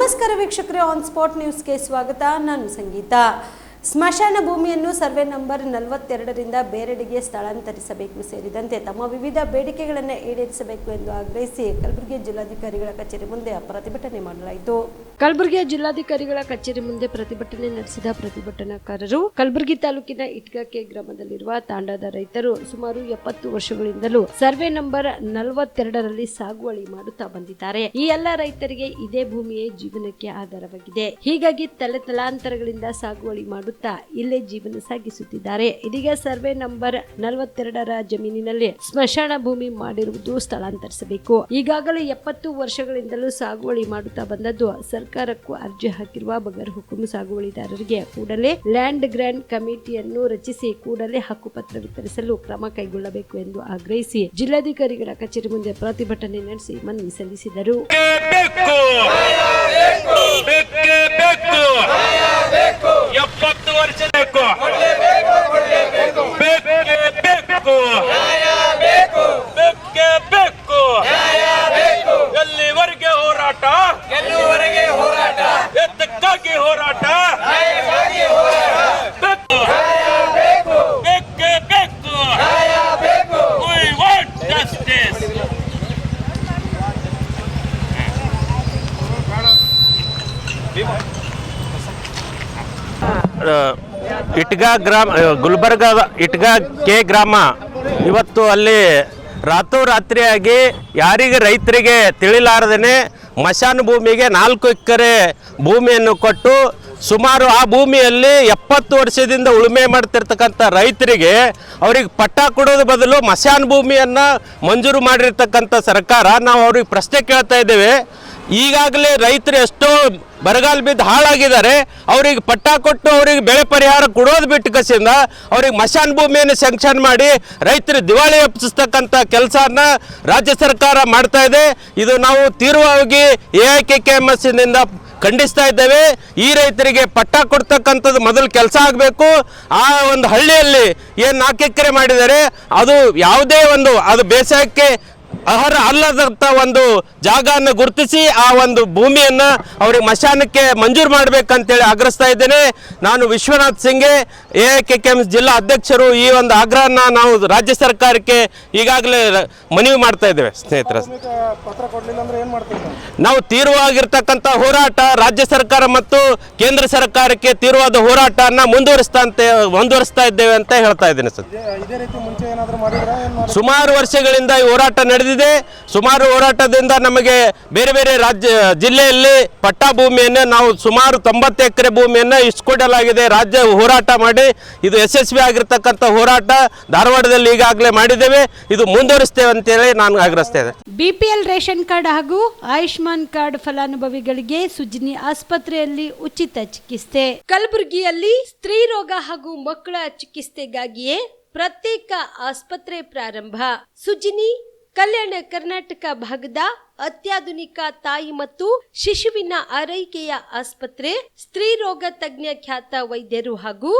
ನಮಸ್ಕಾರ ವೀಕ್ಷಕರೇ, on spot ನ್ಯೂಸ್ಗೆ ಸ್ವಾಗತ. ನಾನು ಸಂಗೀತ. ಸ್ಮಶಾನ ಭೂಮಿಯನ್ನು ಸರ್ವೆ ನಂಬರ್ 42ರಿಂದ ಬೇರೆಡೆಗೆ ಸ್ಥಳಾಂತರಿಸಬೇಕು ಸೇರಿದಂತೆ ತಮ್ಮ ವಿವಿಧ ಬೇಡಿಕೆಗಳನ್ನು ಈಡೇರಿಸಬೇಕು ಎಂದು ಆಗ್ರಹಿಸಿ ಕಲಬುರಗಿ ಜಿಲ್ಲಾಧಿಕಾರಿಗಳ ಕಚೇರಿ ಮುಂದೆ ಪ್ರತಿಭಟನೆ ಮಾಡಲಾಯಿತು. ಕಲಬುರಗಿಯ ಜಿಲ್ಲಾಧಿಕಾರಿಗಳ ಕಚೇರಿ ಮುಂದೆ ಪ್ರತಿಭಟನೆ ನಡೆಸಿದ ಪ್ರತಿಭಟನಾಕಾರರು ಕಲಬುರಗಿ ತಾಲೂಕಿನ ಇಟ್ಗಕೆ ಗ್ರಾಮದಲ್ಲಿರುವ ತಾಂಡಾದ ರೈತರು ಸುಮಾರು 70 ವರ್ಷಗಳಿಂದಲೂ ಸರ್ವೆ ನಂಬರ್ 42ರಲ್ಲಿ ಸಾಗುವಳಿ ಮಾಡುತ್ತಾ ಬಂದಿದ್ದಾರೆ. ಈ ಎಲ್ಲ ರೈತರಿಗೆ ಇದೇ ಭೂಮಿಯೇ ಜೀವನಕ್ಕೆ ಆಧಾರವಾಗಿದೆ. ಹೀಗಾಗಿ ತಲೆತಲಾಂತರಗಳಿಂದ ಸಾಗುವಳಿ ಇಲ್ಲೇ ಜೀವನ ಸಾಗಿಸುತ್ತಿದ್ದಾರೆ. ಇದೀಗ ಸರ್ವೆ ನಂಬರ್ 42ರ ಜಮೀನಿನಲ್ಲಿ ಸ್ಮಶಾನ ಭೂಮಿ ಮಾಡಿರುವುದು ಸ್ಥಳಾಂತರಿಸಬೇಕು. ಈಗಾಗಲೇ 70 ವರ್ಷಗಳಿಂದಲೂ ಸಾಗುವಳಿ ಮಾಡುತ್ತಾ ಬಂದದ್ದು ಸರ್ಕಾರಕ್ಕೂ ಅರ್ಜಿ ಹಾಕಿರುವ ಬಗರ್ ಹುಕುಂ ಸಾಗುವಳಿದಾರರಿಗೆ ಕೂಡಲೇ ಲ್ಯಾಂಡ್ ಗ್ರ್ಯಾಂಡ್ ಕಮಿಟಿಯನ್ನು ರಚಿಸಿ ಕೂಡಲೇ ಹಕ್ಕುಪತ್ರ ವಿತರಿಸಲು ಕ್ರಮ ಕೈಗೊಳ್ಳಬೇಕು ಎಂದು ಆಗ್ರಹಿಸಿ ಜಿಲ್ಲಾಧಿಕಾರಿಗಳ ಕಚೇರಿ ಮುಂದೆ ಪ್ರತಿಭಟನೆ ನಡೆಸಿ ಮನವಿ ಸಲ್ಲಿಸಿದರು. ಎಲ್ಲಿವರೆಗೆ ಹೋರಾಟ, ಎತ್ತಕ್ಕಾಗಿ ಹೋರಾಟ, ಬೇಕೇ ಬೇಕು. We want justice. ಇಟ್ಗಾ ಗ್ರಾಮ, ಗುಲ್ಬರ್ಗದ ಇಟ್ಗಾ ಕೆ ಗ್ರಾಮ ಇವತ್ತು ಅಲ್ಲಿ ರಾತ್ರೋರಾತ್ರಿಯಾಗಿ ಯಾರಿಗೆ ರೈತರಿಗೆ ತಿಳಿಲಾರದೇ ಮಶಾನ ಭೂಮಿಗೆ 4 ಎಕರೆ ಭೂಮಿಯನ್ನು ಕೊಟ್ಟು ಸುಮಾರು ಆ ಭೂಮಿಯಲ್ಲಿ 70 ವರ್ಷದಿಂದ ಉಳುಮೆ ಮಾಡ್ತಿರ್ತಕ್ಕಂಥ ರೈತರಿಗೆ ಅವ್ರಿಗೆ ಪಟ್ಟ ಕೊಡೋದು ಬದಲು ಮಶಾನ ಭೂಮಿಯನ್ನು ಮಂಜೂರು ಮಾಡಿರ್ತಕ್ಕಂಥ ಸರ್ಕಾರ, ನಾವು ಅವ್ರಿಗೆ ಪ್ರಶ್ನೆ ಕೇಳ್ತಾ ಇದ್ದೇವೆ. ಈಗಾಗಲೇ ರೈತರು ಎಷ್ಟೋ ಬರಗಾಲ ಬಿದ್ದು ಹಾಳಾಗಿದ್ದಾರೆ. ಅವ್ರಿಗೆ ಪಟ್ಟ ಕೊಟ್ಟು ಅವ್ರಿಗೆ ಬೆಳೆ ಪರಿಹಾರ ಕೊಡೋದು ಬಿಟ್ಟು ಕಸಿಂದ ಅವ್ರಿಗೆ ಮಶಾನ ಭೂಮಿಯನ್ನು ಸ್ಯಾಂಕ್ಷನ್ ಮಾಡಿ ರೈತರು ದಿವಾಳಿ ಎಪ್ಪಿಸ್ತಕ್ಕಂಥ ಕೆಲಸನ ರಾಜ್ಯ ಸರ್ಕಾರ ಮಾಡ್ತಾ ಇದೆ. ಇದು ನಾವು ತೀವ್ರವಾಗಿ AIKKMSನಿಂದ ಖಂಡಿಸ್ತಾ ಇದ್ದೇವೆ. ಈ ರೈತರಿಗೆ ಪಟ್ಟ ಕೊಡ್ತಕ್ಕಂಥದ್ದು ಮೊದಲು ಕೆಲಸ ಆಗಬೇಕು. ಆ ಒಂದು ಹಳ್ಳಿಯಲ್ಲಿ ಏನು 4 ಎಕರೆ ಮಾಡಿದ್ದಾರೆ ಅದು ಯಾವುದೇ ಒಂದು ಅದು ಬೇಸಾಯಕ್ಕೆ ಅರ್ಹ ಅಲ್ಲದಂಥ ಒಂದು ಜಾಗವನ್ನು ಗುರುತಿಸಿ ಆ ಒಂದು ಭೂಮಿಯನ್ನು ಅವ್ರಿಗೆ ಮಶಾನಕ್ಕೆ ಮಂಜೂರು ಮಾಡಬೇಕಂತೇಳಿ ಆಗ್ರಹಿಸ್ತಾ ಇದ್ದೇನೆ. ನಾನು ವಿಶ್ವನಾಥ್ ಸಿಂಗೆ, AIKKMS ಜಿಲ್ಲಾ ಅಧ್ಯಕ್ಷರು, ಈ ಒಂದು ಆಗ್ರಹನ ನಾವು ರಾಜ್ಯ ಸರ್ಕಾರಕ್ಕೆ ಈಗಾಗಲೇ ಮನವಿ ಮಾಡ್ತಾ ಇದ್ದೇವೆ. ಸ್ನೇಹಿತರೆ, ನಾವು ತೀವ್ರವಾಗಿರ್ತಕ್ಕಂಥ ಹೋರಾಟ ರಾಜ್ಯ ಸರ್ಕಾರ ಮತ್ತು ಕೇಂದ್ರ ಸರ್ಕಾರಕ್ಕೆ ತೀವ್ರವಾದ ಹೋರಾಟನ ಮುಂದುವರಿಸ್ತಾ ಇದ್ದೇವೆ ಅಂತ ಹೇಳ್ತಾ ಇದ್ದೇನೆ ಸರ್. ಸುಮಾರು ವರ್ಷಗಳಿಂದ ಈ ಹೋರಾಟ ನಡೆದಿದೆ. ಸುಮಾರು ಹೋರಾಟದಿಂದ ನಮಗೆ ಬೇರೆ ಬೇರೆ ಜಿಲ್ಲೆಯಲ್ಲಿ ಪಟ್ಟಾ ಭೂಮಿಯನ್ನು ನಾವು ಸುಮಾರು 90 ಎಕರೆ ಭೂಮಿಯನ್ನು ಇಸ್ಕೊಡಲಾಗಿದೆ. ರಾಜ್ಯ ಹೋರಾಟ ಮಾಡಿ ಇದು ಯಶಸ್ವಿ ಆಗಿರ್ತಕ್ಕಂಥ ಹೋರಾಟ ಧಾರವಾಡದಲ್ಲಿ ಈಗಾಗಲೇ ಮಾಡಿದ್ದೇವೆ. ಇದು ಮುಂದುವರಿಸ್ತೇವೆ ಅಂತೇಳಿ ನಾನು ಆಗ್ರಹಿಸ್ತೇನೆ. BPL ರೇಷನ್ ಕಾರ್ಡ್ ಹಾಗೂ ಆಯುಷ್ಮಾನ್ ಕಾರ್ಡ್ ಫಲಾನುಭವಿಗಳಿಗೆ ಸುಜಿನಿ ಆಸ್ಪತ್ರೆಯಲ್ಲಿ ಉಚಿತ ಚಿಕಿತ್ಸೆ. ಕಲಬುರಗಿಯಲ್ಲಿ ಸ್ತ್ರೀ ರೋಗ ಹಾಗೂ ಮಕ್ಕಳ ಚಿಕಿತ್ಸೆಗಾಗಿಯೇ ಪ್ರತ್ಯೇಕ ಆಸ್ಪತ್ರೆ ಪ್ರಾರಂಭ. ಸುಜಿನಿ ಕಲ್ಯಾಣ ಕರ್ನಾಟಕ ಭಾಗದ ಅತ್ಯಾಧುನಿಕ ತಾಯಿ ಮತ್ತು ಶಿಶುವಿನ ಆರೈಕೆಯ ಆಸ್ಪತ್ರೆ. ಸ್ತ್ರೀ ರೋಗ ತಜ್ಞ ಖ್ಯಾತ ವೈದ್ಯರು ಹಾಗೂ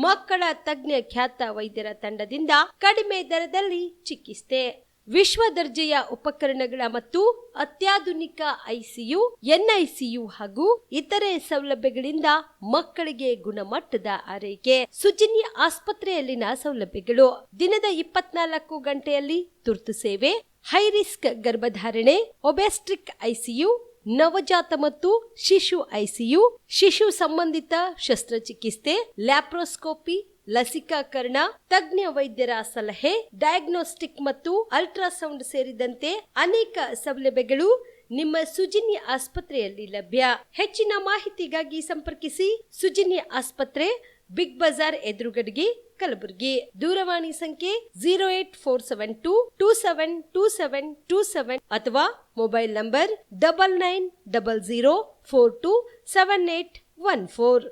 ಮಕ್ಕಳ ತಜ್ಞ ಖ್ಯಾತ ವೈದ್ಯರ ತಂಡದಿಂದ ಕಡಿಮೆ ದರದಲ್ಲಿ ಚಿಕಿತ್ಸೆ, ವಿಶ್ವ ದರ್ಜೆಯ ಉಪಕರಣಗಳ ಮತ್ತು ಅತ್ಯಾಧುನಿಕ ICU, NICU ಹಾಗೂ ಇತರೆ ಸೌಲಭ್ಯಗಳಿಂದ ಮಕ್ಕಳಿಗೆ ಗುಣಮಟ್ಟದ ಆರೈಕೆ. ಸುಜಿನಿ ಆಸ್ಪತ್ರೆಯಲ್ಲಿನ ಸೌಲಭ್ಯಗಳು: ದಿನದ 24 ಗಂಟೆಯಲ್ಲಿ ತುರ್ತು ಸೇವೆ, ಹೈ ರಿಸ್ಕ್ ಗರ್ಭಧಾರಣೆ, ಒಬೆಸ್ಟ್ರಿಕ್ ICU, ನವಜಾತ ಮತ್ತು ಶಿಶು ICU, ಶಿಶು ಸಂಬಂಧಿತ ಶಸ್ತ್ರಚಿಕಿತ್ಸೆ, ಲ್ಯಾಪ್ರೋಸ್ಕೋಪಿ, ಲಸಿಕಾಕರಣ, ತಜ್ಞ ವೈದ್ಯರ ಸಲಹೆ, ಡಯಾಗ್ನೋಸ್ಟಿಕ್ ಮತ್ತು ಅಲ್ಟ್ರಾಸೌಂಡ್ ಸೇರಿದಂತೆ ಅನೇಕ ಸೌಲಭ್ಯಗಳು ನಿಮ್ಮ ಸುಜಿನಿ ಆಸ್ಪತ್ರೆಯಲ್ಲಿ ಲಭ್ಯ. ಹೆಚ್ಚಿನ ಮಾಹಿತಿಗಾಗಿ ಸಂಪರ್ಕಿಸಿ ಸುಜಿನಿ ಆಸ್ಪತ್ರೆ, ಬಿಗ್ ಬಜಾರ್ ಎದುರುಗಡೆಗೆ, ಕಲಬುರಗಿ. ದೂರವಾಣಿ ಸಂಖ್ಯೆ 08472727227 ಅಥವಾ ಮೊಬೈಲ್ ನಂಬರ್ 9900427814.